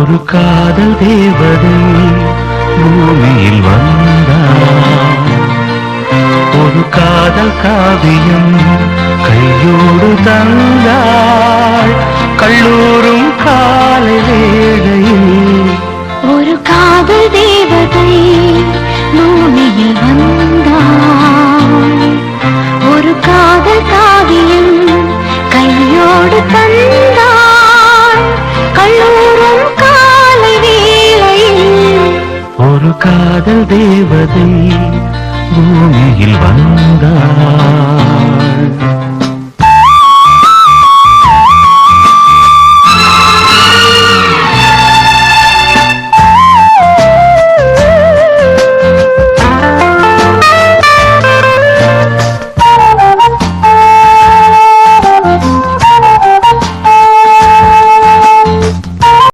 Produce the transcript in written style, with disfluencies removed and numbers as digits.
ஒரு காதல் தேவதை பூமியில் வந்தாள். ஒரு காதல் காவியம் கையோடு தந்தாள். கல்லூரும் காலை வேளையில் ஒரு காதல் தேவதை பூமியில் வந்தாள். ஒரு காதல் காவியம் கையோடு தந்தாள். கல்லூரும் காலை வேளையில் ஒரு காதல் தேவதை பூமியில் வந்தாள்.